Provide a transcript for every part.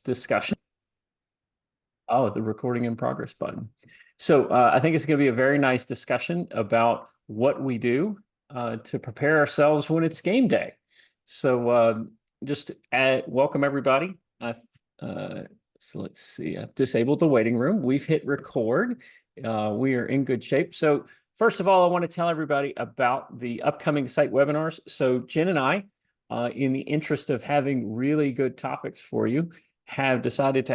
discussion. Oh, the recording in progress button. So I think it's going to be a very nice discussion about what we do to prepare ourselves when it's game day. So welcome everybody. So let's see, I've disabled the waiting room. We've hit record. We are in good shape. So first of all, I want to tell everybody about the upcoming site webinars. So Jen and I, in the interest of having really good topics for you, have decided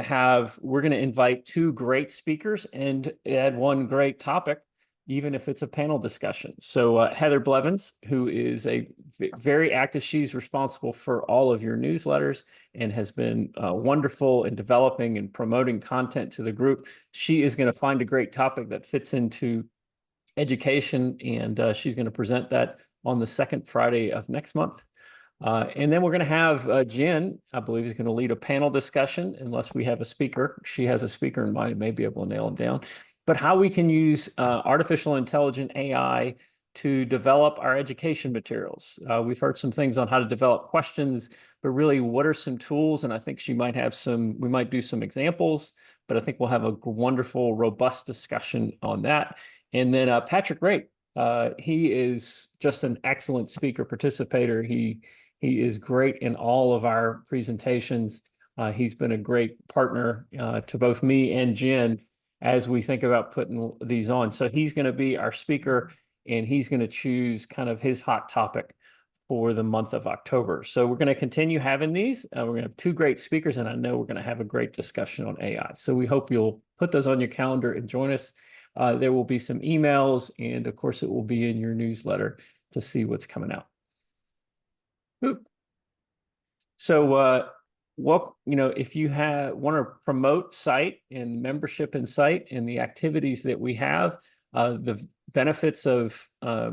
we're going to invite two great speakers and add one great topic, even if it's a panel discussion. So Heather Blevins, who is very active, she's responsible for all of your newsletters and has been wonderful in developing and promoting content to the group. She is going to find a great topic that fits into education, and she's going to present that on the second Friday of next month. And then we're going to have Jen, I believe, is going to lead a panel discussion, unless we have a speaker. She has a speaker in mind, may be able to nail him down. But how we can use artificial intelligence, AI, to develop our education materials. We've heard some things on how to develop questions, but really, what are some tools? And I think we might do some examples, but I think we'll have a wonderful, robust discussion on that. And then Patrick Raitt, he is just an excellent speaker participator. He is great in all of our presentations. He's been a great partner to both me and Jen as we think about putting these on. So he's going to be our speaker, and he's going to choose kind of his hot topic for the month of October. So we're going to continue having these. We're going to have two great speakers, and I know we're going to have a great discussion on AI. So we hope you'll put those on your calendar and join us. There will be some emails, and of course, it will be in your newsletter to see what's coming out. Oop. So, if you want to promote site and membership in site and the activities that we have, the benefits of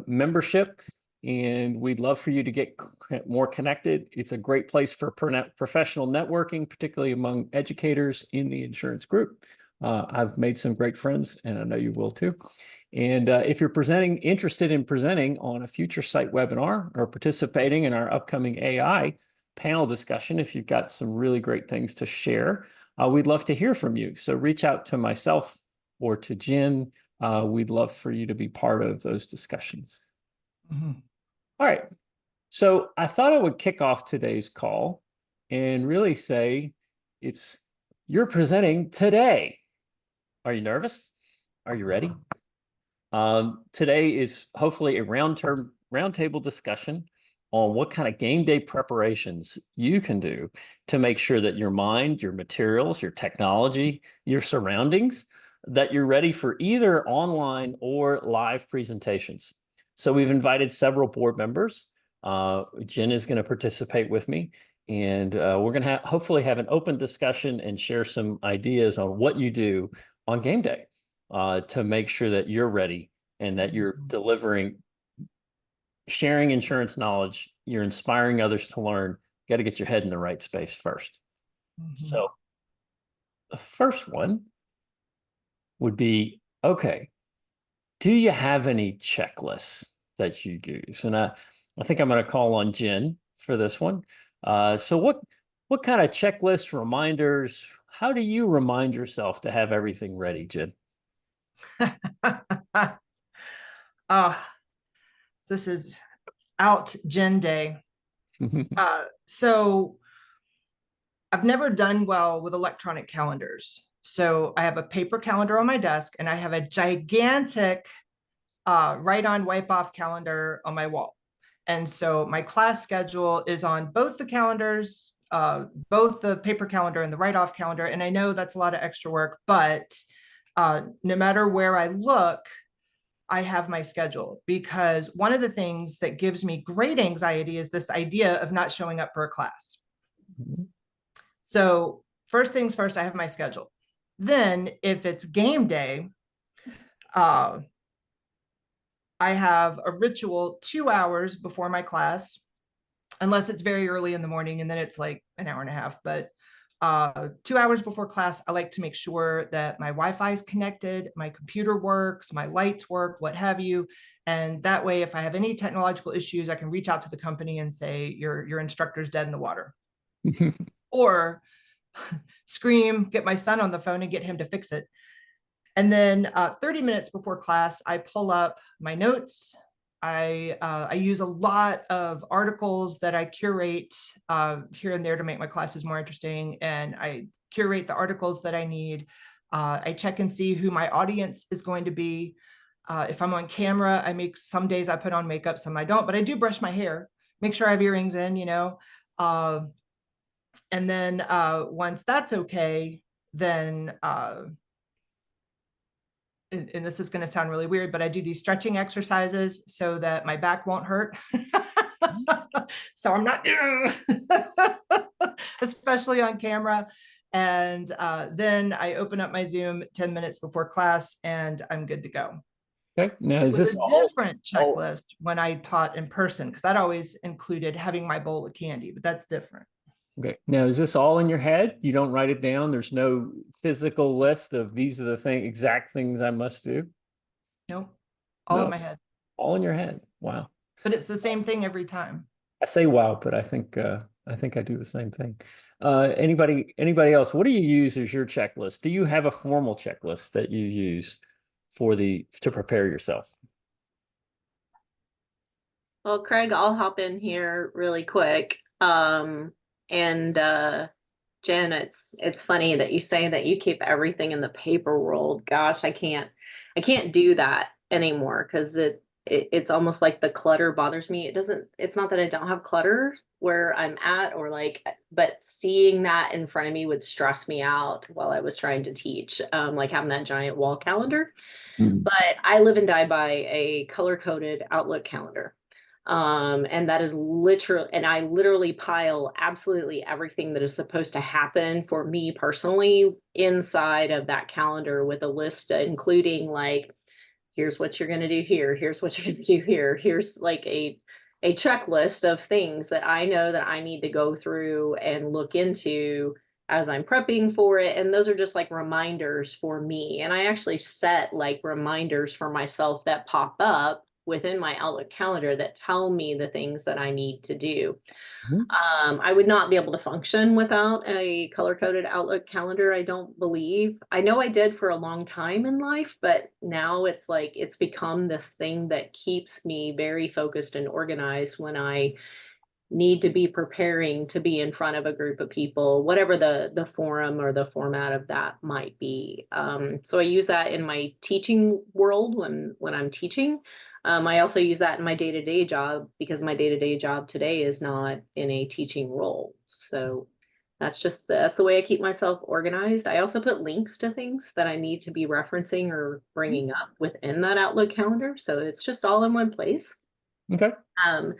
membership, and we'd love for you to get more connected. It's a great place for professional networking, particularly among educators in the insurance group. I've made some great friends, and I know you will too. And if you're interested in presenting on a future site webinar or participating in our upcoming AI panel discussion, if you've got some really great things to share, we'd love to hear from you. So reach out to myself or to Jen. We'd love for you to be part of those discussions. Mm-hmm. All right. So I thought I would kick off today's call and really say you're presenting today. Are you nervous? Are you ready? Today is hopefully a roundtable discussion on what kind of game day preparations you can do to make sure that your mind, your materials, your technology, your surroundings, that you're ready for either online or live presentations. So we've invited several board members. Jen is going to participate with me, and we're going to hopefully have an open discussion and share some ideas on what you do on game day to make sure that you're ready and that you're sharing insurance knowledge, you're inspiring others to learn. You got to get your head in the right space first. Mm-hmm. So the first one would be, okay, do you have any checklists that you use? And I think I'm going to call on Jen for this one. So what kind of checklists, reminders, how do you remind yourself to have everything ready, Jen? This is out Jen day. So I've never done well with electronic calendars. So I have a paper calendar on my desk, and I have a gigantic write on, wipe off calendar on my wall. And so my class schedule is on both the calendars, both the paper calendar and the write off calendar. And I know that's a lot of extra work, but no matter where I look, I have my schedule, because one of the things that gives me great anxiety is this idea of not showing up for a class. Mm-hmm. So first things first, I have my schedule. Then if it's game day, I have a ritual 2 hours before my class, unless it's very early in the morning, and then it's like an hour and a half. But 2 hours before class, I like to make sure that my Wi-Fi is connected, my computer works, my lights work, what have you. And that way, if I have any technological issues, I can reach out to the company and say, your instructor's dead in the water. Or scream, get my son on the phone and get him to fix it. And then 30 minutes before class, I pull up my notes. I use a lot of articles that I curate here and there to make my classes more interesting. And I curate the articles that I need. I check and see who my audience is going to be. If I'm on camera, some days I put on makeup, some I don't, but I do brush my hair, make sure I have earrings in, and then once that's okay, then and this is going to sound really weird, but I do these stretching exercises so that my back won't hurt. So I'm not, especially on camera. And then I open up my Zoom 10 minutes before class and I'm good to go. Okay. Now, It is was this a all? different checklist when I taught in person, because that always included having my bowl of candy, but that's different. Okay. Now, is this all in your head? You don't write it down? There's no physical list of these are the exact things I must do? Nope, all in No, my head. all in your head. Wow. But it's the same thing every time. I say wow, but I think I do the same thing. Anybody else? What do you use as your checklist? Do you have a formal checklist that you use to prepare yourself? Well, Craig, I'll hop in here really quick. And Jen, it's funny that you say that you keep everything in the paper world. Gosh, I can't do that anymore because it's almost like the clutter bothers me. It's not that I don't have clutter where I'm at or like, but seeing that in front of me would stress me out while I was trying to teach, like having that giant wall calendar. Mhm. But I live and die by a color-coded Outlook calendar. And that is literally, and I literally pile absolutely everything that is supposed to happen for me personally inside of that calendar with a list, including like, here's what you're going to do here. Here's what you're going to do here. Here's like a checklist of things that I know that I need to go through and look into as I'm prepping for it. And those are just like reminders for me. And I actually set like reminders for myself that pop up within my Outlook calendar that tell me the things that I need to do. Mhm. I would not be able to function without a color-coded Outlook calendar, I don't believe. I know I did for a long time in life, but now it's like it's become this thing that keeps me very focused and organized when I need to be preparing to be in front of a group of people, whatever the forum or the format of that might be. So I use that in my teaching world when I'm teaching. I also use that in my day-to-day job because my day-to-day job today is not in a teaching role. So that's the way I keep myself organized. I also put links to things that I need to be referencing or bringing up within that Outlook calendar. So it's just all in one place. Okay. Um,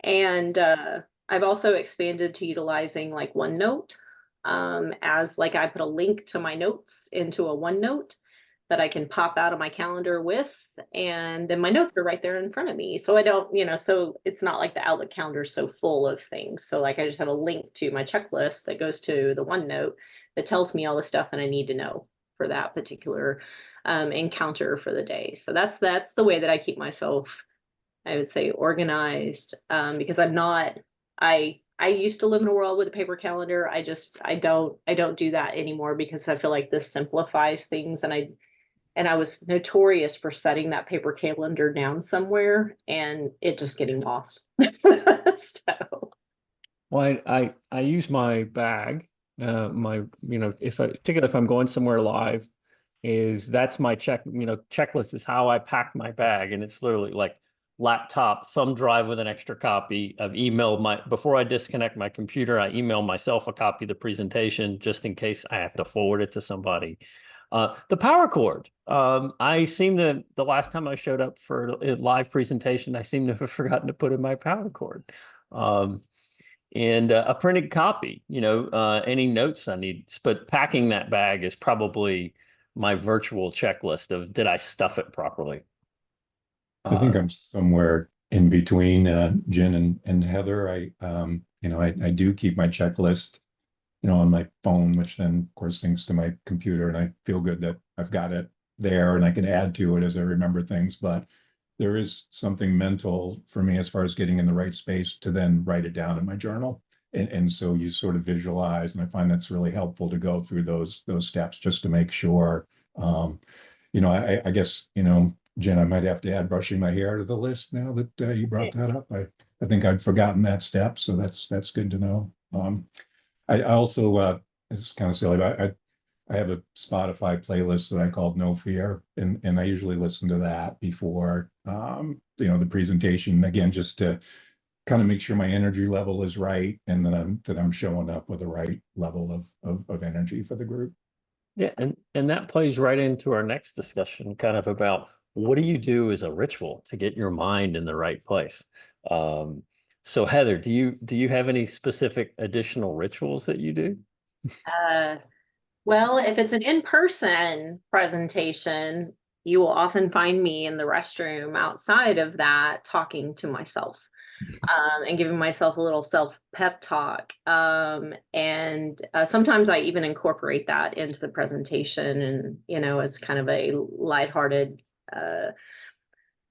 and I've also expanded to utilizing like OneNote as like I put a link to my notes into a OneNote that I can pop out of my calendar with, and then my notes are right there in front of me. So I don't, so it's not like the Outlook calendar is so full of things. So like I just have a link to my checklist that goes to the OneNote that tells me all the stuff that I need to know for that particular encounter for the day. So that's the way that I keep myself, I would say, organized, because I used to live in a world with a paper calendar. I don't do that anymore because I feel like this simplifies things, and I was notorious for setting that paper calendar down somewhere and it just getting lost. So Well, I use my bag, particularly if I'm going somewhere live, that's my checklist is how I pack my bag. And it's literally like laptop, thumb drive with an extra copy. I've emailed before I disconnect my computer, I email myself a copy of the presentation just in case I have to forward it to somebody. The power cord. The last time I showed up for a live presentation, I seem to have forgotten to put in my power cord. And a printed copy, any notes I need. But packing that bag is probably my virtual checklist of did I stuff it properly? I think I'm somewhere in between Jen and Heather. I do keep my checklist, on my phone, which then of course syncs to my computer, and I feel good that I've got it there and I can add to it as I remember things. But there is something mental for me as far as getting in the right space to then write it down in my journal. And so you sort of visualize, and I find that's really helpful to go through those steps just to make sure. I guess, Jen, I might have to add brushing my hair to the list now that you brought that up. I think I'd forgotten that step, so that's good to know. I also, it's kind of silly, but I have a Spotify playlist that I called No Fear, and I usually listen to that before the presentation, again, just to kind of make sure my energy level is right, and that I'm showing up with the right level of energy for the group. Yeah, and that plays right into our next discussion, kind of about what do you do as a ritual to get your mind in the right place. So Heather, do you have any specific additional rituals that you do? Well, if it's an in-person presentation, you will often find me in the restroom outside of that talking to myself. And giving myself a little self pep talk. And sometimes I even incorporate that into the presentation and, as kind of a lighthearted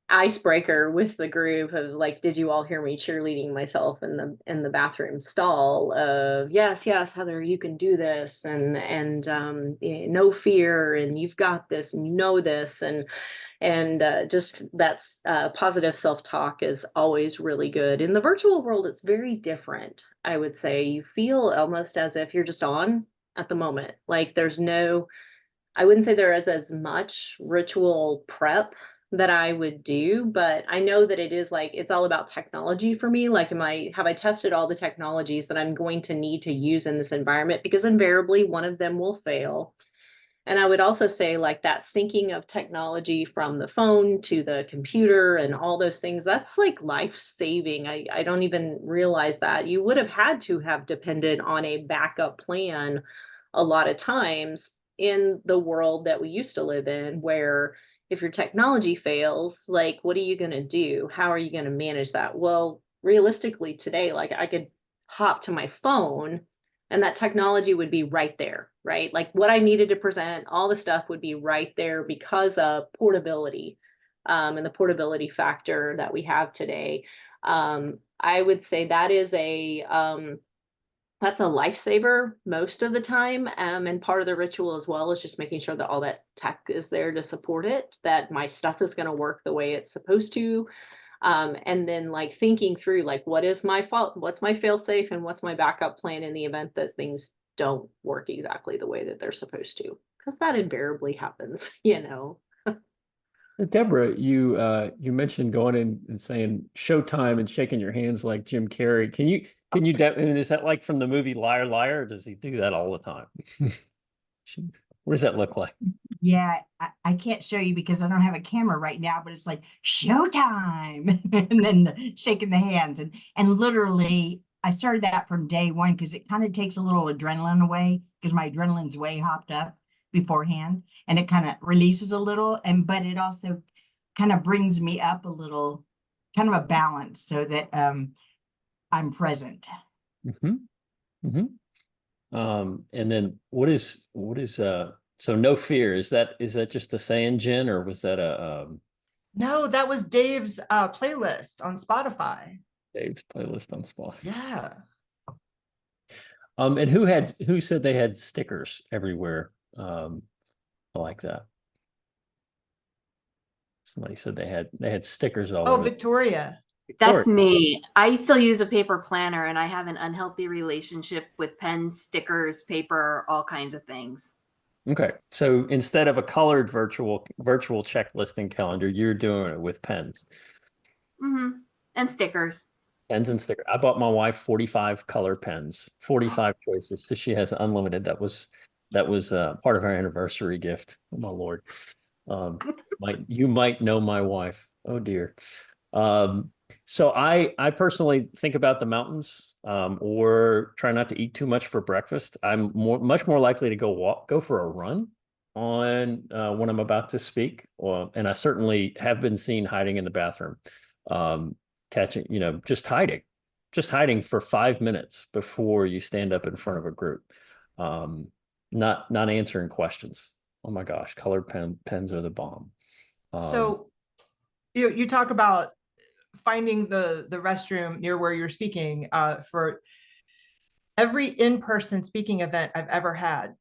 icebreaker with the group of like, did you all hear me cheerleading myself in the bathroom stall of yes, Heather, you can do this and no fear and you've got this and you know this and just that's positive self-talk is always really good. In the virtual world, it's very different. I would say you feel almost as if you're just on at the moment. Like I wouldn't say there is as much ritual prep that I would do, but I know that it is like, it's all about technology for me. Like, have I tested all the technologies that I'm going to need to use in this environment? Because invariably one of them will fail. And I would also say like that syncing of technology from the phone to the computer and all those things, that's like life saving. I don't even realize that you would have had to have depended on a backup plan a lot of times in the world that we used to live in, where if your technology fails, like, what are you going to do? How are you going to manage that? Well, realistically today, like I could hop to my phone and that technology would be right there, right? Like what I needed to present, all the stuff would be right there because of portability and the portability factor that we have today. I would say that is that's a lifesaver most of the time. And part of the ritual as well is just making sure that all that tech is there to support it, that my stuff is going to work the way it's supposed to. And then like thinking through like, what is my fault? What's my fail safe and what's my backup plan in the event that things don't work exactly the way that they're supposed to? Because that invariably happens, Deborah, you mentioned going in and saying Showtime and shaking your hands like Jim Carrey. Can you is that like from the movie Liar Liar, or does he do that all the time? What does that look like? Yeah, I can't show you because I don't have a camera right now, but it's like showtime and then shaking the hands and literally I started that from day one because it kind of takes a little adrenaline away because my adrenaline's way hopped up beforehand and it kind of releases a little but it also kind of brings me up a little, kind of a balance so that I'm present. Mm-hmm. Mm-hmm. And then what is so no fear, is that just a saying, Jen, or was that a No, that was Dave's playlist on Spotify. Dave's playlist on Spotify? Yeah. And who said they had stickers everywhere like that? Somebody said they had stickers all Oh, over. Victoria. That's me. I still use a paper planner and I have an unhealthy relationship with pens, stickers, paper, all kinds of things. Okay. So instead of a colored virtual checklist and calendar, you're doing it with pens. Mm-hmm. And stickers. Pens and stickers. I bought my wife 45 color pens, 45 choices. So she has unlimited. That was part of our anniversary gift. Oh my Lord. You might know my wife. Oh dear. So I personally think about the mountains, or try not to eat too much for breakfast. I'm much more likely to go for a run on when I'm about to speak, and I certainly have been seen hiding in the bathroom, catching, just hiding for 5 minutes before you stand up in front of a group, not answering questions. Oh my gosh, colored pens are the bomb. So you talk about finding the restroom near where you're speaking every in-person speaking event I've ever had,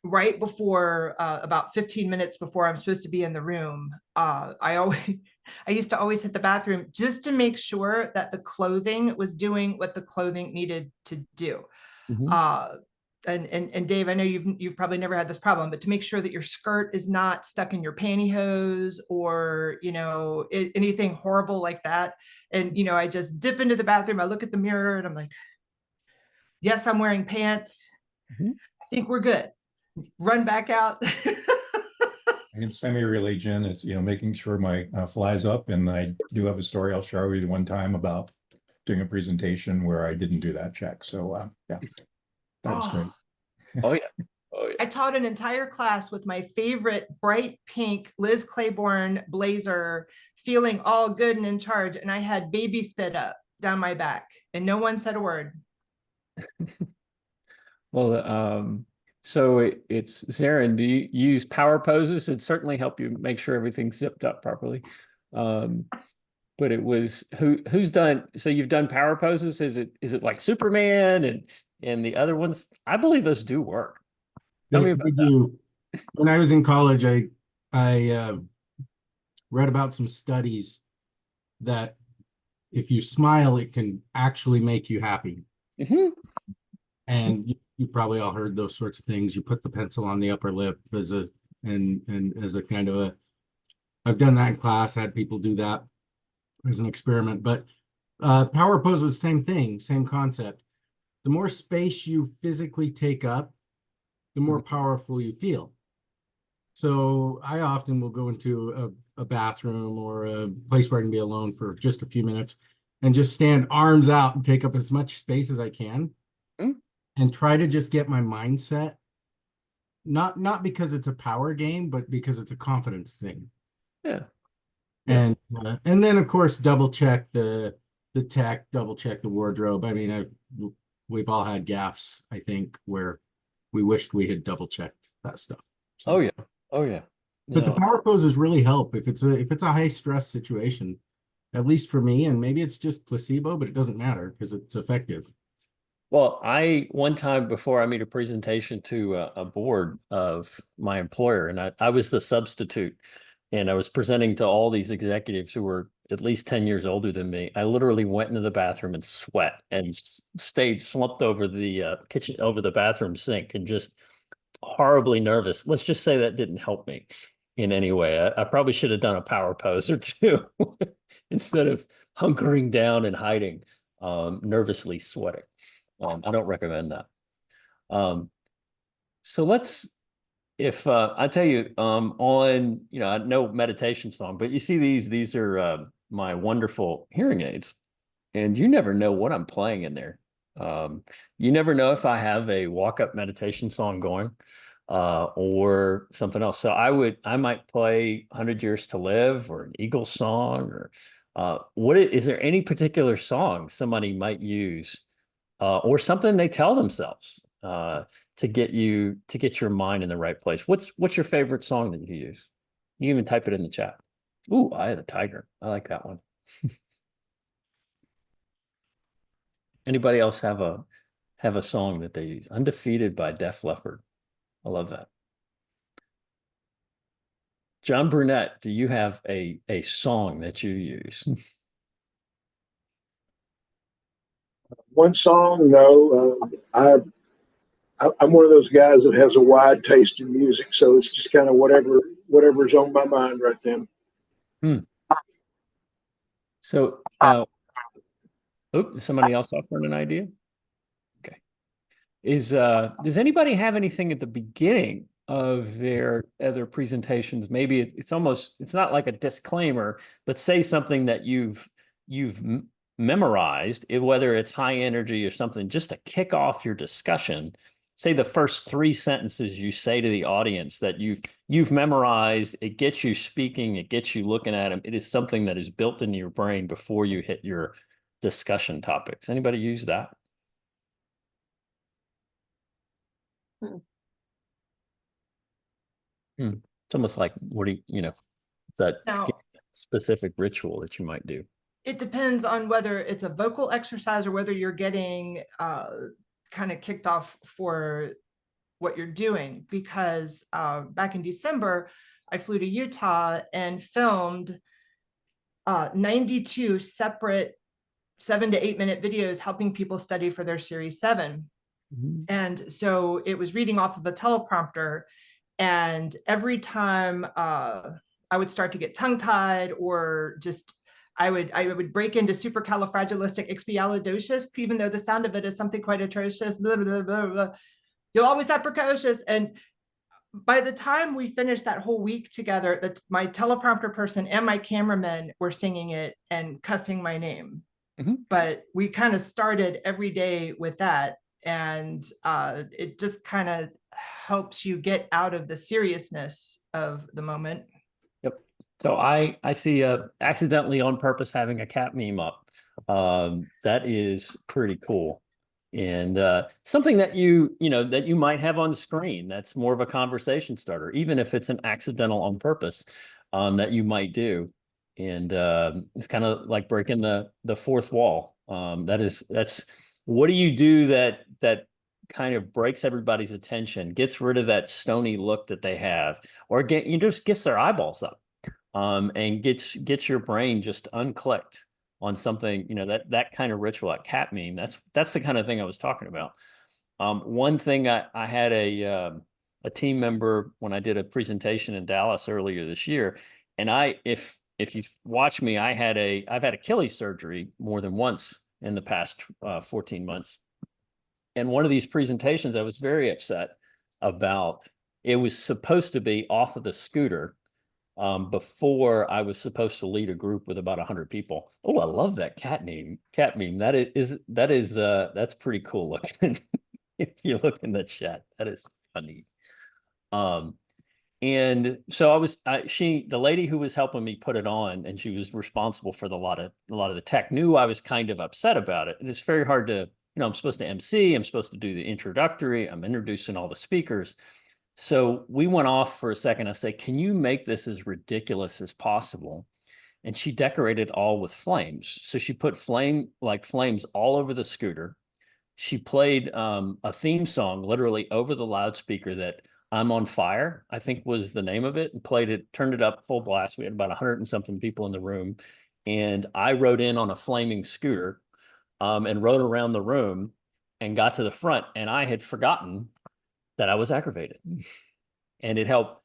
right before about 15 minutes before I'm supposed to be in the room, I used to always hit the bathroom just to make sure that the clothing was doing what the clothing needed to do. And Dave, I know you've probably never had this problem, but to make sure that your skirt is not stuck in your pantyhose or, you know, anything horrible like that. And, you know, I just dip into the bathroom, I look at the mirror and I'm like, yes, I'm wearing pants. I think we're good. Run back out. I can semi-relate, Jen. It's, you know, making sure my fly's up, and I do have a story I'll share with you one time about doing a presentation where I didn't do that check. So yeah, that was great. Oh yeah. Oh yeah. I taught an entire class with my favorite bright pink Liz Claiborne blazer, feeling all good and in charge, and I had baby spit up down my back, and no one said a word. Well, so it's Zarin, do you use power poses? It certainly help you make sure everything's zipped up properly. But it was who's done, so you've done power poses? Is it like Superman and the other ones? I believe those do work. Tell me about They do. When I was in college, I read about some studies that if you smile, it can actually make you happy. And you probably all heard those sorts of things. You put the pencil on the upper lip as a as a kind of a, I've done that in class, I had people do that as an experiment. But power pose was the same thing, same concept. The more space you physically take up, the more powerful you feel. So I often will go into a bathroom or a place where I can be alone for just a few minutes and just stand arms out and take up as much space as I can. And try to just get my mindset, not because it's a power game, but because it's a confidence thing. Yeah. And then of course double check the tech, double check the wardrobe. I mean, we've all had gaffes, I think, where we wished we had double checked that stuff. So, Oh yeah. Oh yeah. but the power poses really help if it's a high stress situation, at least for me. And maybe it's just placebo, but it doesn't matter because it's effective. Well, one time before I made a presentation to a board of my employer, and I was the substitute, and I was presenting to all these executives who were at least 10 years older than me. I literally went into the bathroom and sweat and stayed slumped over the over the bathroom sink and just horribly nervous. Let's just say that didn't help me in any way. I probably should have done a power pose or two instead of hunkering down and hiding, nervously sweating. I don't recommend that. So if I tell you on, you know, I know meditation song, but you see these are my wonderful hearing aids, and you never know what I'm playing in there. You never know if I have a walk-up meditation song going or something else. So I might play 100 Years to Live or an Eagles song or is there any particular song somebody might use or something they tell themselves to get your mind in the right place? What's your favorite song that you use? You can even type it in the chat. Ooh, Eye of the Tiger. I like that one. Anybody else have a song that they use? Undefeated by Def Leppard. I love that. John Brunette, do you have a song that you use? One song, no. I'm one of those guys that has a wide taste in music, so it's just kind of whatever's on my mind right then. So, somebody else offering an idea? Okay. Does anybody have anything at the beginning of their other presentations? Maybe it's not like a disclaimer, but say something that you've memorized, whether it's high energy or something, just to kick off your discussion. Say the first 3 sentences you say to the audience that you've memorized. It gets you speaking, it gets you looking at them. It is something that is built into your brain before you hit your discussion topics. Anybody use that? It's almost like, it's that Now, specific ritual that you might do. it depends on whether it's a vocal exercise or whether you're getting kind of kicked off for what you're doing, because back in December, I flew to Utah and filmed 92 separate 7 to 8 minute videos helping people study for their Series 7. Mhm. And so it was reading off of a teleprompter. And every time I would start to get tongue tied, or just I would break into supercalifragilisticexpialidocious, even though the sound of it is something quite atrocious. Blah, blah, blah, blah. You'll always have precocious. And by the time we finished that whole week together, my teleprompter person and my cameraman were singing it and cussing my name. Mhm. But we kind of started every day with that. And it just kind of helps you get out of the seriousness of the moment. Yep. So I see accidentally on purpose having a cat meme up. That is pretty cool. And something that that you might have on screen that's more of a conversation starter, even if it's an accidental on purpose that you might do. And it's kind of like breaking the fourth wall. That's what do you do that kind of breaks everybody's attention, gets rid of that stony look that they have, or just gets their eyeballs up, and gets your brain just unclicked on something, that kind of ritual, that cat meme. That's the kind of thing I was talking about. One thing I had a team member when I did a presentation in Dallas earlier this year, and if you watch me, I've had Achilles surgery more than once in the past 14 months. And one of these presentations, I was very upset about. It was supposed to be off of the scooter before I was supposed to lead a group with about 100 people. Oh, I love that cat meme. That's pretty cool looking. If you look in the chat, that is funny. And so the lady who was helping me put it on, and she was responsible for a lot of the tech, knew I was kind of upset about it. And it's very hard to, I'm supposed to MC, I'm supposed to do the introductory, I'm introducing all the speakers. So we went off for a second. I said, can you make this as ridiculous as possible? And she decorated all with flames. So she put flames all over the scooter. She played a theme song literally over the loudspeaker that I'm on Fire, I think was the name of it, and turned it up full blast. We had about 100 and something people in the room. And I rode in on a flaming scooter and rode around the room and got to the front. And I had forgotten that I was aggravated. And it helped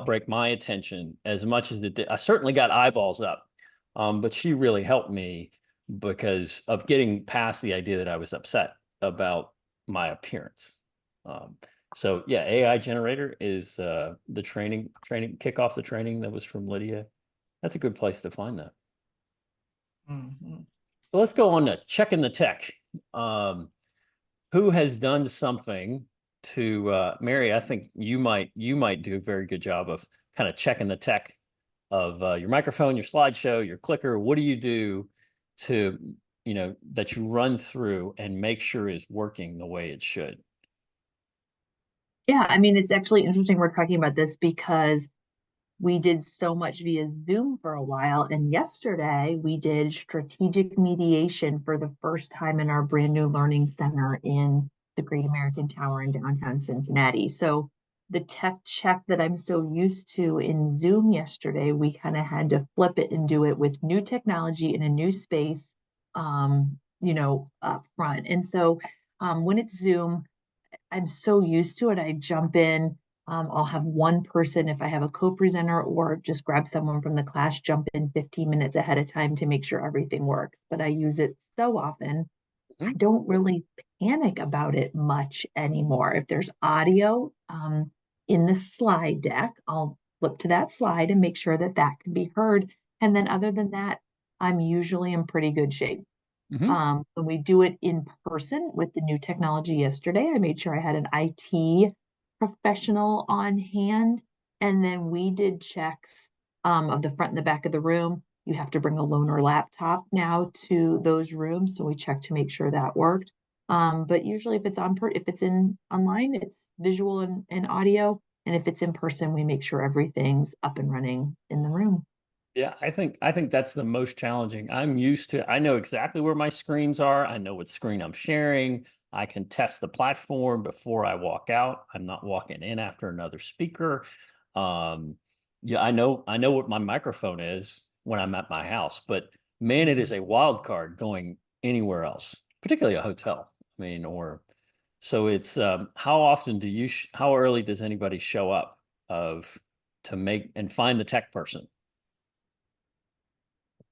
break my attention as much as it did. I certainly got eyeballs up, but she really helped me because of getting past the idea that I was upset about my appearance. So yeah, AI generator is the training, kick off the training that was from Lydia. That's a good place to find that. Mhm. So let's go on to checking the tech. Who has done something to Mary? I think you might do a very good job of kind of checking the tech of your microphone, your slideshow, your clicker. What do you do to, that you run through and make sure is working the way it should? Yeah, I mean, it's actually interesting we're talking about this because we did so much via Zoom for a while. And yesterday we did strategic mediation for the first time in our brand new learning center in the Great American Tower in downtown Cincinnati. So the tech check that I'm so used to in Zoom yesterday, we kind of had to flip it and do it with new technology in a new space, up front. And so when it's Zoom, I'm so used to it. I jump in. I'll have one person, if I have a co-presenter or just grab someone from the class, jump in 15 minutes ahead of time to make sure everything works. But I use it so often, I don't really panic about it much anymore. If there's audio in the slide deck, I'll flip to that slide and make sure that that can be heard. And then other than that, I'm usually in pretty good shape. When we do it in person with the new technology yesterday, I made sure I had an IT professional on hand. And then we did checks of the front and the back of the room. You have to bring a loaner laptop now to those rooms. So we checked to make sure that worked. But usually if it's online, it's visual and audio. And if it's in person, we make sure everything's up and running in the room. Yeah, I think that's the most challenging. I know exactly where my screens are. I know what screen I'm sharing. I can test the platform before I walk out. I'm not walking in after another speaker. Yeah, I know what my microphone is when I'm at my house, but man, it is a wild card going anywhere else, particularly a hotel. I mean, or so it's how often do you how early does anybody show up to make and find the tech person?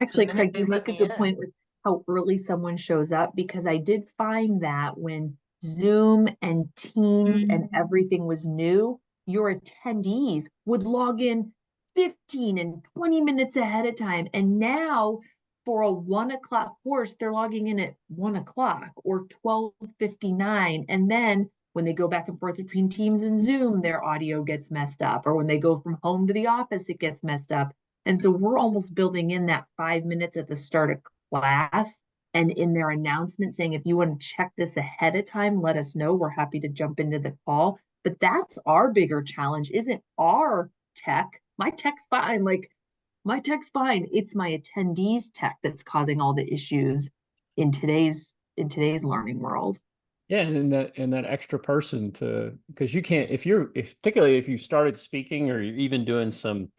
Actually, minute Craig, they you let make a me good in. point with how early someone shows up, because I did find that when Zoom and Teams and everything was new, your attendees would log in 15 and 20 minutes ahead of time. And now for a 1 o'clock course, they're logging in at 1 o'clock or 12:59. And then when they go back and forth between Teams and Zoom, their audio gets messed up. Or when they go from home to the office, it gets messed up. And so we're almost building in that 5 minutes at the start of class and in their announcement saying, if you want to check this ahead of time, let us know. We're happy to jump into the call. But that's our bigger challenge, isn't our tech. My tech's fine. Like my tech's fine. It's my attendees' tech that's causing all the issues in today's learning world. Yeah, and that extra person to, because you can't, if particularly if you started speaking or you're even doing some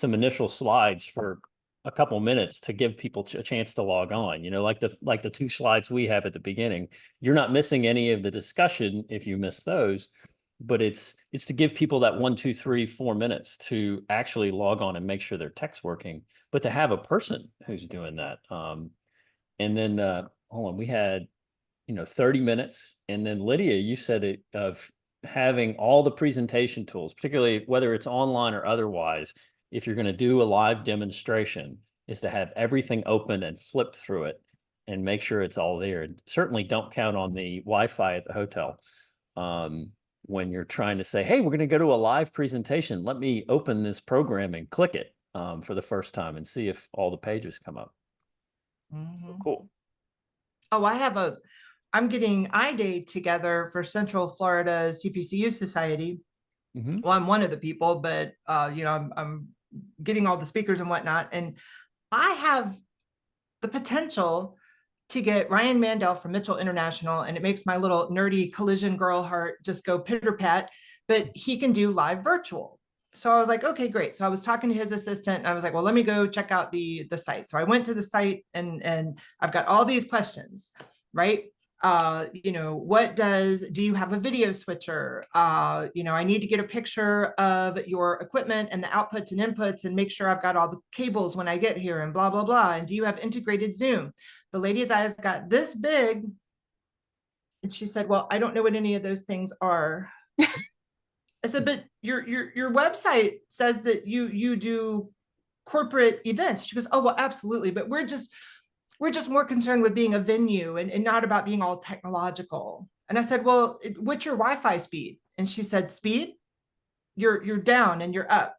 initial slides for a couple minutes to give people a chance to log on, like the 2 slides we have at the beginning, you're not missing any of the discussion if you miss those, but it's to give people that 1, 2, 3, 4 minutes to actually log on and make sure their tech's working, but to have a person who's doing that. And then hold on, we had 30 minutes. And then Lydia, you said it of having all the presentation tools, particularly whether it's online or otherwise, if you're going to do a live demonstration, is to have everything open and flip through it and make sure it's all there. And certainly don't count on the Wi-Fi at the hotel. When you're trying to say, hey, we're going to go to a live presentation, let me open this program and click it for the first time and see if all the pages come up. So cool. Oh, I'm getting iDay together for Central Florida CPCU Society. Well, I'm one of the people, but I'm getting all the speakers and whatnot. And I have the potential to get Ryan Mandel from Mitchell International, and it makes my little nerdy collision girl heart just go pitter pat, but he can do live virtual. So I was like, okay, great. So I was talking to his assistant and I was like, well, let me go check out the site. So I went to the site and I've got all these questions, right? Do you have a video switcher? I need to get a picture of your equipment and the outputs and inputs and make sure I've got all the cables when I get here and blah, blah, blah. And do you have integrated Zoom? The lady's eyes got this big. And she said, well, I don't know what any of those things are. I said, but your website says that you do corporate events. She goes, oh, well, absolutely. But we're just more concerned with being a venue and not about being all technological. And I said, well, what's your Wi-Fi speed? And she said, speed? You're down and you're up.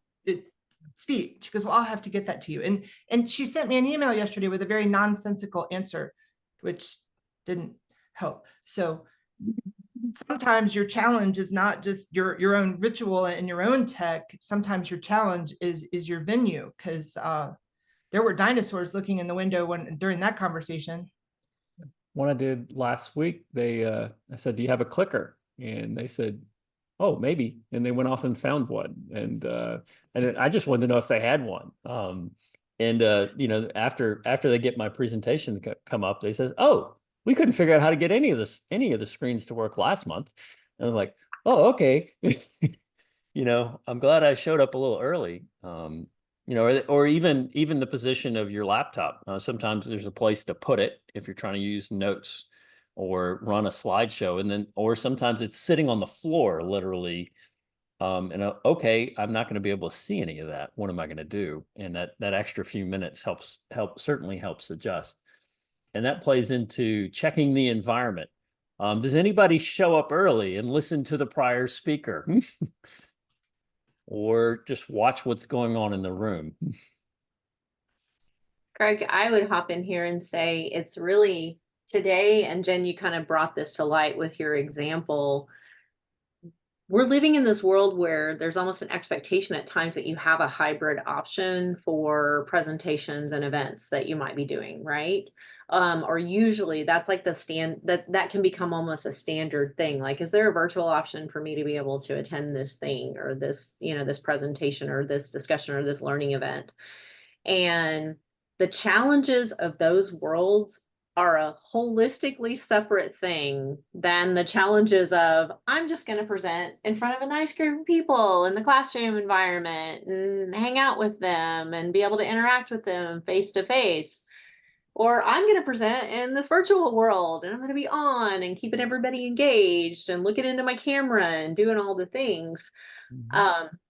Speed. She goes, well, I'll have to get that to you. And she sent me an email yesterday with a very nonsensical answer, which didn't help. So sometimes your challenge is not just your own ritual and your own tech. Sometimes your challenge is your venue, because there were dinosaurs looking in the window during that conversation. One I did last week, I said, do you have a clicker? And they said, oh, maybe. And they went off and found one. And I just wanted to know if they had one. After they get my presentation come up, they says, oh, we couldn't figure out how to get any of the screens to work last month. And I was like, oh, okay. I'm glad I showed up a little early. Or even the position of your laptop. Sometimes there's a place to put it if you're trying to use notes or run a slideshow, or sometimes it's sitting on the floor, literally. Okay, I'm not going to be able to see any of that. What am I going to do? And that extra few minutes certainly helps adjust. And that plays into checking the environment. Does anybody show up early and listen to the prior speaker? Or just watch what's going on in the room? Greg, I would hop in here and say it's really today, and Jen, you kind of brought this to light with your example. We're living in this world where there's almost an expectation at times that you have a hybrid option for presentations and events that you might be doing, right? Or usually that's like that can become almost a standard thing. Like, is there a virtual option for me to be able to attend this thing or this, this presentation or this discussion or this learning event? And the challenges of those worlds are a holistically separate thing than the challenges of, I'm just going to present in front of a nice group of people in the classroom environment and hang out with them and be able to interact with them face to face. Or I'm going to present in this virtual world and I'm going to be on and keeping everybody engaged and looking into my camera and doing all the things.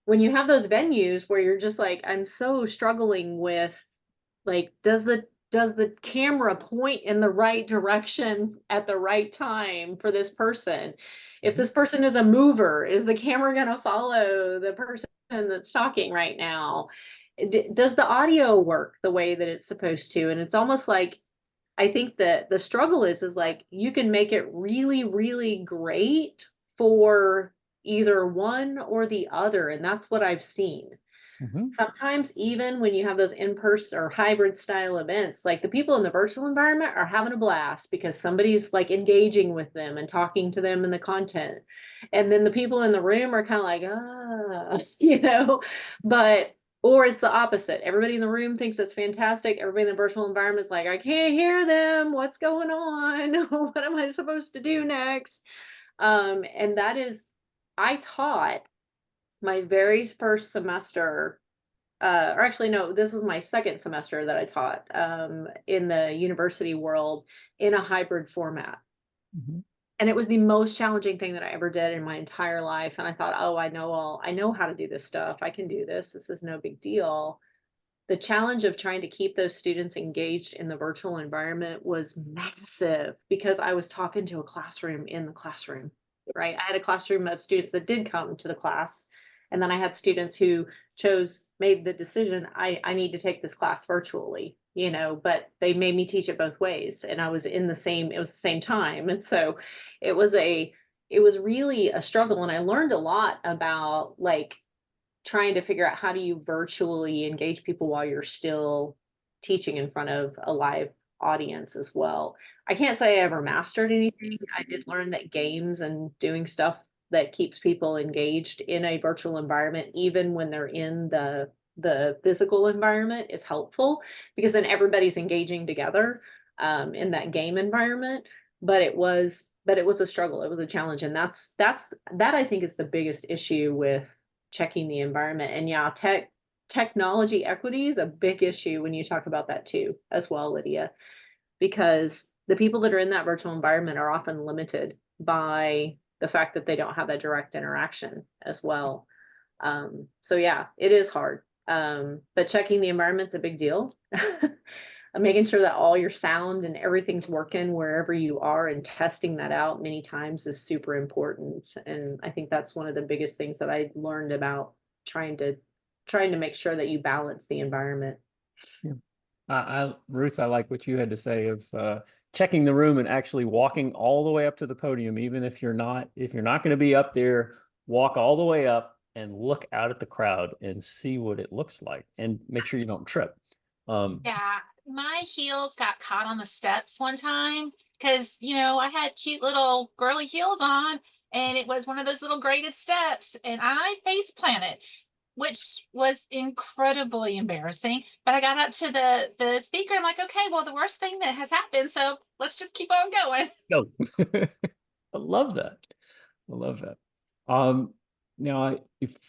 When you have those venues where you're just like, I'm so struggling with, like, does the camera point in the right direction at the right time for this person? If this person is a mover, is the camera going to follow the person that's talking right now? Does the audio work the way that it's supposed to? And it's almost like, I think that the struggle is like, you can make it really, really great for either one or the other. And that's what I've seen. Sometimes even when you have those in-person or hybrid style events, like the people in the virtual environment are having a blast because somebody's like engaging with them and talking to them in the content. And then the people in the room are kind of like, but, or it's the opposite. Everybody in the room thinks it's fantastic. Everybody in the virtual environment is like, I can't hear them. What's going on? What am I supposed to do next? And that is, I taught my very first semester, or actually, no, this was my second semester that I taught in the university world in a hybrid format. And it was the most challenging thing that I ever did in my entire life. And I thought, oh, I know how to do this stuff. I can do this. This is no big deal. The challenge of trying to keep those students engaged in the virtual environment was massive because I was talking to a classroom in the classroom, right? I had a classroom of students that did come to the class. And then I had students who made the decision, I need to take this class virtually, but they made me teach it both ways. And I was it was the same time. And so it was really a struggle. And I learned a lot about like trying to figure out how do you virtually engage people while you're still teaching in front of a live audience as well. I can't say I ever mastered anything. I did learn that games and doing stuff that keeps people engaged in a virtual environment, even when they're in the physical environment, is helpful because then everybody's engaging together in that game environment. But it was a struggle. It was a challenge. And that I think is the biggest issue with checking the environment. And yeah, technology equity is a big issue when you talk about that too, as well, Lydia, because the people that are in that virtual environment are often limited by the fact that they don't have that direct interaction as well. So yeah, it is hard. But checking the environment's a big deal. Making sure that all your sound and everything's working wherever you are and testing that out many times is super important. And I think that's one of the biggest things that I learned about trying to make sure that you balance the environment. Yeah. Ruth, I like what you had to say of checking the room and actually walking all the way up to the podium, even if you're not going to be up there, walk all the way up and look out at the crowd and see what it looks like and make sure you don't trip. Yeah, my heels got caught on the steps one time because, I had cute little girly heels on and it was one of those little graded steps and I face planted, which was incredibly embarrassing. But I got up to the speaker. I'm like, okay, well, the worst thing that has happened. So let's just keep on going. No, I love that. I love that. Now,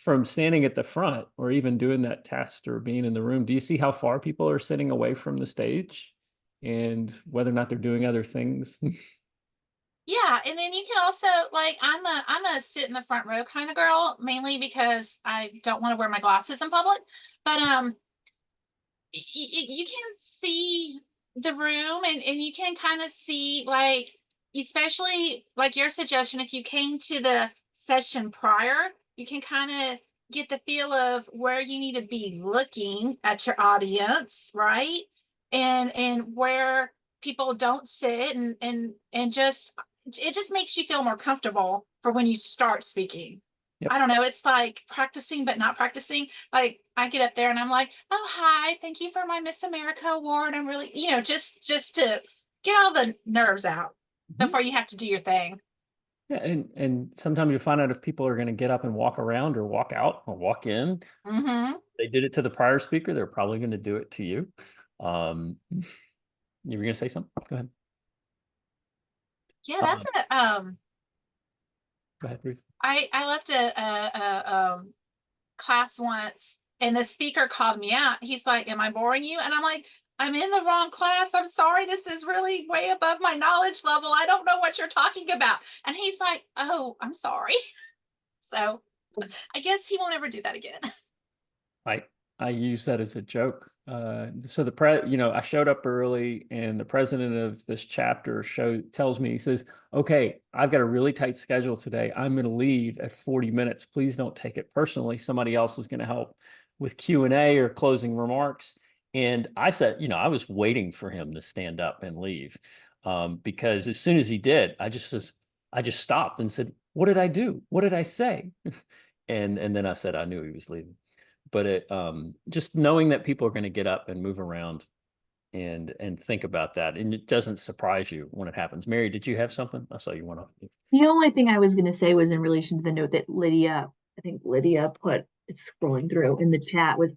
from standing at the front or even doing that test or being in the room, do you see how far people are sitting away from the stage and whether or not they're doing other things? Yeah, and then you can also I'm a sit in the front row kind of girl, mainly because I don't want to wear my glasses in public. But you can see the room and you can kind of see especially like your suggestion, if you came to the session prior, you can kind of get the feel of where you need to be looking at your audience, right? And where people don't sit and just it just makes you feel more comfortable for when you start speaking. Yep. I don't know. It's like practicing, but not practicing. Like I get up there and I'm like, oh, hi, thank you for my Miss America award. I'm really, just to get all the nerves out before you have to do your thing. Yeah, and sometimes you find out if people are going to get up and walk around or walk out or walk in. Mm-hmm. They did it to the prior speaker, they're probably going to do it to you. You were going to say something? Go ahead. Yeah, that's Go ahead, Ruth. I left a class once and the speaker called me out. He's like, "Am I boring you?" And I'm like, "I'm in the wrong class. I'm sorry. This is really way above my knowledge level. I don't know what you're talking about." And he's like, "Oh, I'm sorry." So I guess he won't ever do that again. I use that as a joke. So I showed up early, and the president of this chapter tells me, he says, "Okay, I've got a really tight schedule today. I'm going to leave at 40 minutes. Please don't take it personally. Somebody else is going to help with Q&A or closing remarks." And I said, I was waiting for him to stand up and leave, because as soon as he did, I just stopped and said, "What did I do? What did I say?" and then I said I knew he was leaving. But just knowing that people are going to get up and move around and think about that, and it doesn't surprise you when it happens. Mary, did you have something? I saw you went off. The only thing I was going to say was in relation to the note that I think Lydia put, it's scrolling through in the chat, was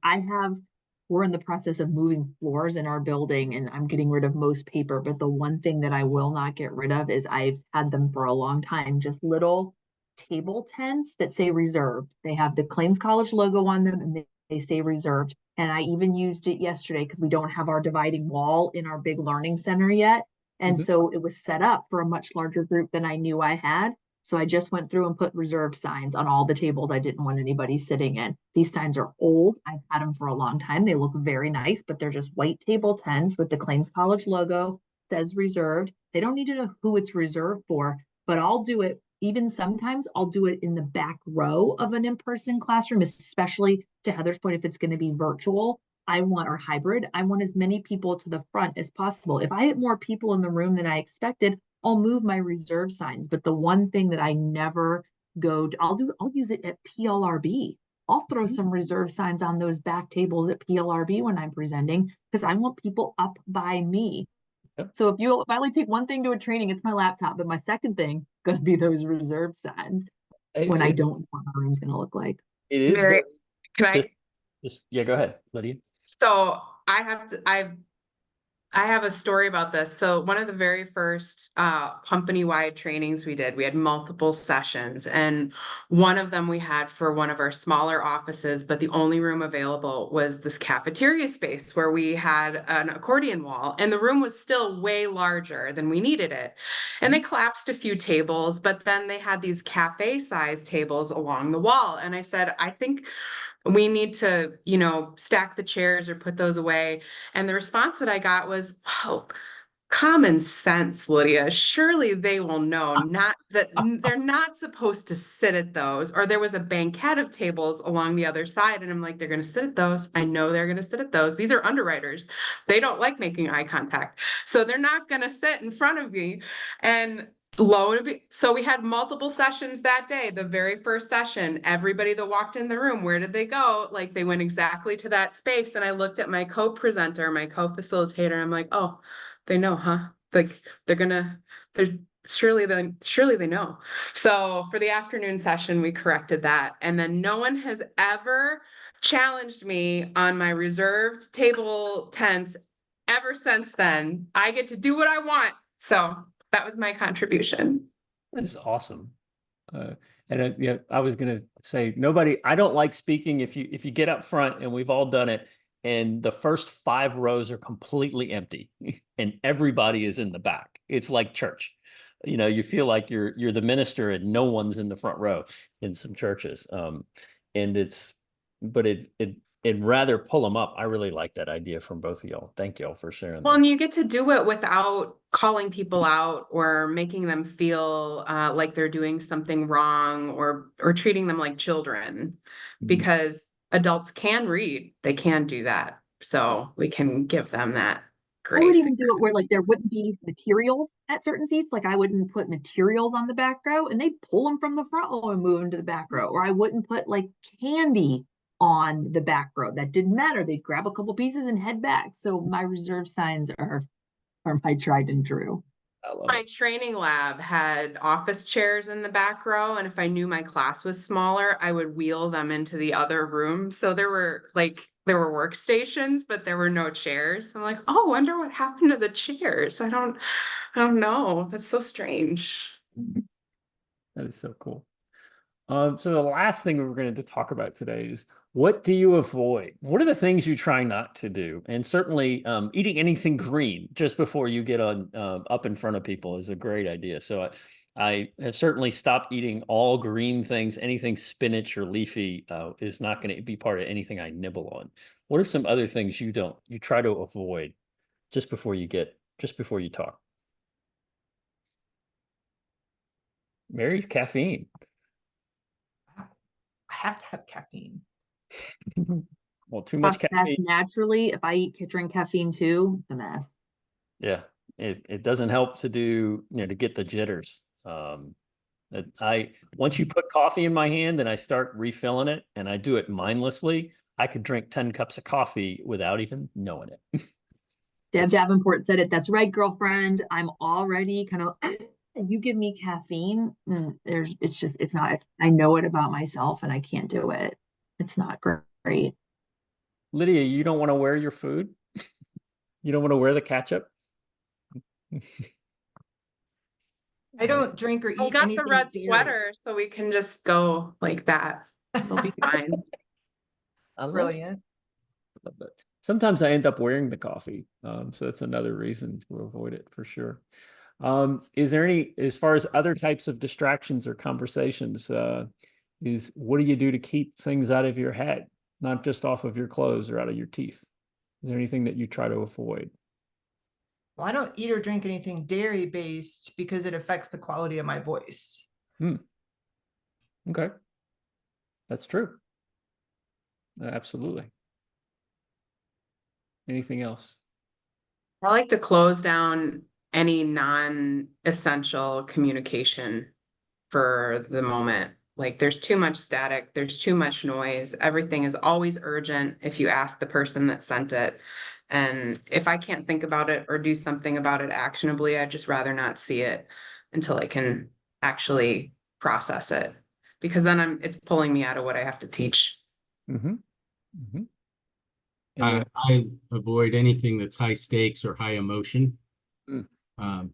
we're in the process of moving floors in our building and I'm getting rid of most paper. But the one thing that I will not get rid of is I've had them for a long time, just little table tents that say reserved. They have the Claims College logo on them and they say reserved. And I even used it yesterday because we don't have our dividing wall in our big learning center yet. And so it was set up for a much larger group than I knew I had. So I just went through and put reserved signs on all the tables I didn't want anybody sitting in. These signs are old. I've had them for a long time. They look very nice, but they're just white table tents with the Claims College logo, says reserved. They don't need to know who it's reserved for, but I'll do it. Even sometimes I'll do it in the back row of an in-person classroom, especially to Heather's point, if it's going to be virtual. Or hybrid, I want as many people to the front as possible. If I have more people in the room than I expected, I'll move my reserve signs. But the one thing that I never I'll use it at PLRB. I'll throw some reserve signs on those back tables at PLRB when I'm presenting because I want people up by me. Yep. So if I only take one thing to a training, it's my laptop. But my second thing going to be those reserve signs when I don't know what my room's going to look like. It is Mary, can I? Yeah, go ahead, Lydia. So I have a story about this. So one of the very first company-wide trainings we did, we had multiple sessions, and one of them we had for one of our smaller offices, but the only room available was this cafeteria space where we had an accordion wall, and the room was still way larger than we needed it. And they collapsed a few tables, but then they had these cafe-sized tables along the wall. And I said, I think we need to, stack the chairs or put those away. And the response that I got was, "Wow, common sense, Lydia. Surely they will know not that they're not supposed to sit at those." Or there was a banquette of tables along the other side. And I'm like, they're going to sit at those. I know they're going to sit at those. These are underwriters. They don't like making eye contact. So they're not going to sit in front of me. And so we had multiple sessions that day. The very first session, everybody that walked in the room, where did they go? Like they went exactly to that space. And I looked at my co-presenter, my co-facilitator, and I'm like, oh, they know, huh? Like surely they know. So for the afternoon session, we corrected that. And then no one has ever challenged me on my reserved table tents ever since then. I get to do what I want. So that was my contribution. That's awesome. I was going to say, I don't like speaking if you get up front, and we've all done it, and the first 5 rows are completely empty and everybody is in the back. It's like church. You feel like you're the minister and no one's in the front row in some churches. It'd rather pull them up. I really like that idea from both of y'all. Thank y'all for sharing. Well, and you get to do it without calling people out or making them feel like they're doing something wrong or treating them like children, because adults can read. They can do that. So we can give them that grace. I would even do it where like there wouldn't be materials at certain seats. Like I wouldn't put materials on the back row and they'd pull them from the front row and move them to the back row. Or I wouldn't put like candy on the back row. That didn't matter. They'd grab a couple pieces and head back. So my reserve signs are are my tried and true. I love My it. training lab had office chairs in the back row, and if I knew my class was smaller, I would wheel them into the other room. So there were workstations, but there were no chairs. I'm like, oh, wonder what happened to the chairs. I don't know. That's so strange. That is so cool. So the last thing we're going to talk about today is, what do you avoid? What are the things you try not to do? And certainly eating anything green just before you get on up in front of people is a great idea. So I have certainly stopped eating all green things. Anything spinach or leafy is not going to be part of anything I nibble on. What are some other things you try to avoid just before you talk? Mary's caffeine. I have to have caffeine. Well, too much That's caffeine. naturally, if I drink caffeine too, it's a mess. Yeah, it doesn't help to do, to get the jitters. Once you put coffee in my hand and I start refilling it, and I do it mindlessly, I could drink 10 cups of coffee without even knowing it. Deb Davenport said it. That's right, girlfriend. I'm already kind of, you give me caffeine. It's not, I know it about myself and I can't do it. It's not great. Lydia, you don't want to wear your food? You don't want to wear the ketchup? I don't drink or eat I got anything the red dairy. sweater, so we can just go like that. It'll be fine. Brilliant. Love it. Sometimes I end up wearing the coffee, so that's another reason to avoid it for sure. Is there any, as far as other types of distractions or conversations, what do you do to keep things out of your head, not just off of your clothes or out of your teeth? Is there anything that you try to avoid? Well, I don't eat or drink anything dairy based because it affects the quality of my voice. Okay. That's true. Absolutely. Anything else? I like to close down any non-essential communication for the moment. Like there's too much static, there's too much noise. Everything is always urgent if you ask the person that sent it. And if I can't think about it or do something about it actionably, I'd just rather not see it until I can actually process it. Because then it's pulling me out of what I have to teach. Mm-hmm. Mm-hmm. I avoid anything that's high stakes or high emotion. Mm. I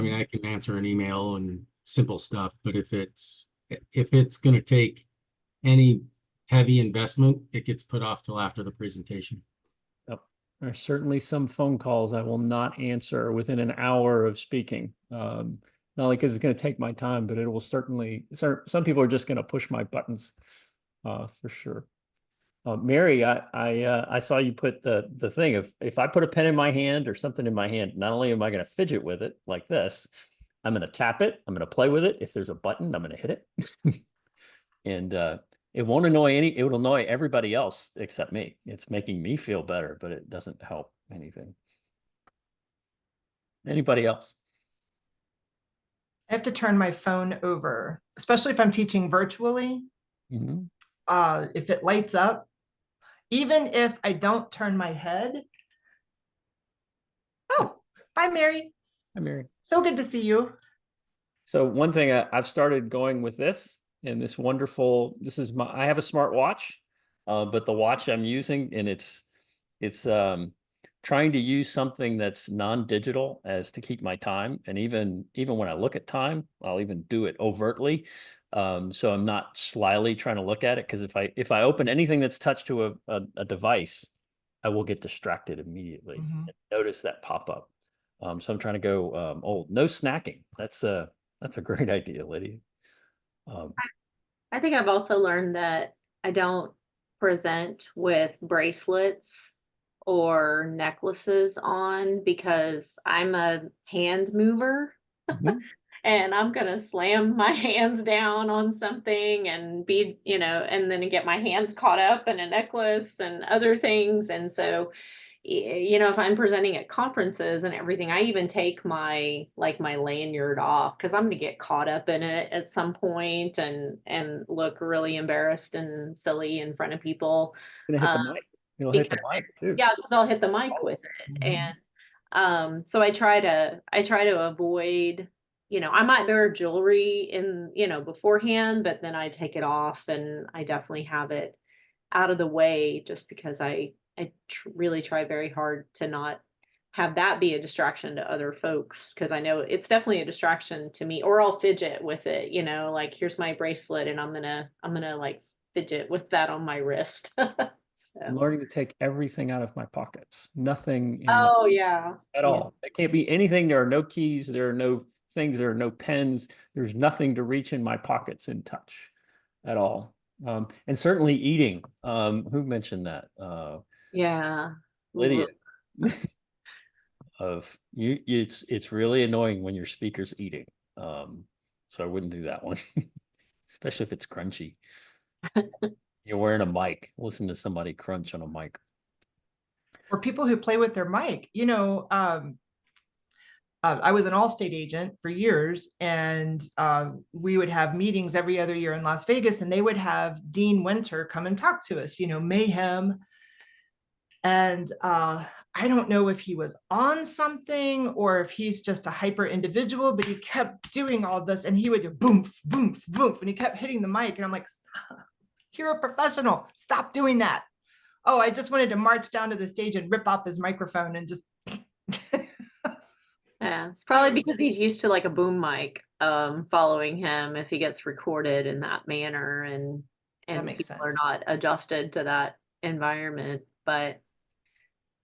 mean, I can answer an email and simple stuff, but if it's going to take any heavy investment, it gets put off till after the presentation. Yep. There's certainly some phone calls I will not answer within an hour of speaking. Not only because it's going to take my time, but it will certainly, some people are just going to push my buttons for sure. Mary, I saw you put the thing of, if I put a pen in my hand or something in my hand, not only am I going to fidget with it like this, I'm going to tap it, I'm going to play with it. If there's a button, I'm going to hit it. And it will annoy everybody else except me. It's making me feel better, but it doesn't help anything. Anybody else? I have to turn my phone over, especially if I'm teaching virtually. Mm-hmm. If it lights up, even if I don't turn my head. Oh, bye, Mary. Hi, Mary. So good to see you. So one thing I've started going with this, and I have a smart watch, but the watch I'm using, and it's trying to use something that's non-digital as to keep my time. And even when I look at time, I'll even do it overtly. So I'm not slyly trying to look at it, because if I open anything that's touched to a device, I will get distracted immediately. Mm-hmm. Notice that pop up. So I'm trying to go no snacking. That's a great idea, Lydia. I think I've also learned that I don't present with bracelets or necklaces on, because I'm a hand mover. Mm-hmm. And I'm going to slam my hands down on something and and then get my hands caught up in a necklace and other things. And so, if I'm presenting at conferences and everything, I even take my lanyard off, because I'm going to get caught up in it at some point and look really embarrassed and silly in front of people. Gonna hit the mic. You'll hit the mic too. Yeah, because I'll hit the mic with it. Mm-hmm. So I try to avoid, I might wear jewelry in, beforehand, but then I take it off and I definitely have it out of the way just because I really try very hard to not have that be a distraction to other folks because I know it's definitely a distraction to me, or I'll fidget with it, like here's my bracelet and I'm gonna like fidget with that on my wrist. I'm So. learning to take everything out of my pockets. Nothing in my Oh yeah. at Yeah. all. It can't be anything. There are no keys. There are no things. There are no pens. There's nothing to reach in my pockets and touch at all. And certainly eating. Who mentioned that? Yeah. Lydia. Of you, it's really annoying when your speaker's eating. So I wouldn't do that one, especially if it's crunchy. You're wearing a mic. Listen to somebody crunch on a mic. Or people who play with their mic. I was an Allstate agent for years, and we would have meetings every other year in Las Vegas, and they would have Dean Winter come and talk to us, mayhem. And I don't know if he was on something or if he's just a hyper individual, but he kept doing all this and he would do boom, boom, boom, and he kept hitting the mic. And I'm like, you're a professional. Stop doing that. Oh, I just wanted to march down to the stage and rip off his microphone and just. Yeah, it's probably because he's used to like a boom mic following him if he gets recorded in that manner and That makes people are sense. not adjusted to that environment. But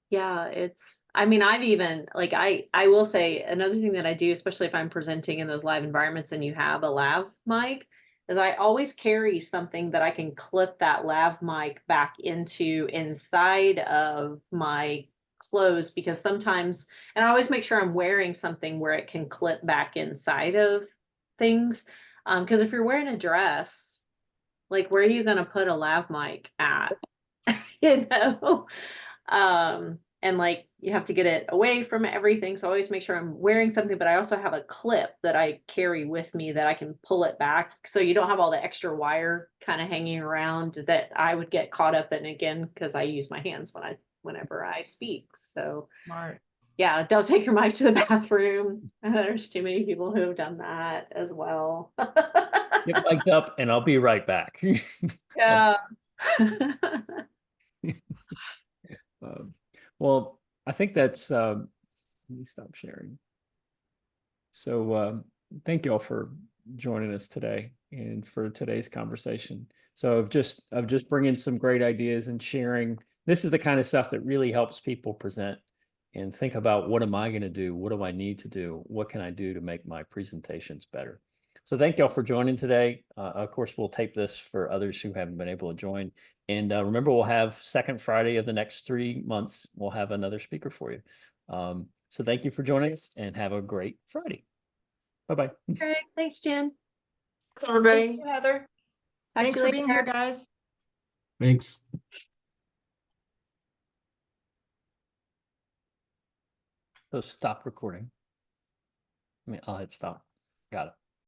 yeah, I mean, I've even like I will say another thing that I do, especially if I'm presenting in those live environments and you have a lav mic, is I always carry something that I can clip that lav mic back into inside of my clothes because sometimes, and I always make sure I'm wearing something where it can clip back inside of things. Because if you're wearing a dress, like where are you gonna put a lav mic at? You know? And like you have to get it away from everything. So I always make sure I'm wearing something, but I also have a clip that I carry with me that I can pull it back. So you don't have all the extra wire kind of hanging around that I would get caught up in again, because I use my hands whenever I speak. So Smart. yeah, don't take your mic to the bathroom. There's too many people who have done that as well. Get mic'd up and I'll be right back. Yeah. Well, I think that's, let me stop sharing. So thank you all for joining us today and for today's conversation. So of just bringing some great ideas and sharing. This is the kind of stuff that really helps people present and think about, what am I going to do? What do I need to do? What can I do to make my presentations better? So thank y'all for joining today. Of course, we'll tape this for others who haven't been able to join. And remember, we'll have second Friday of the next 3 months. We'll have another speaker for you. So thank you for joining us and have a great Friday. Bye-bye. All right, thanks, Jen. Thanks, everybody. Thank you, Heather. Talk Thanks to you for being here, later. guys. Thanks. So stop recording. I mean, I'll hit stop. Got it.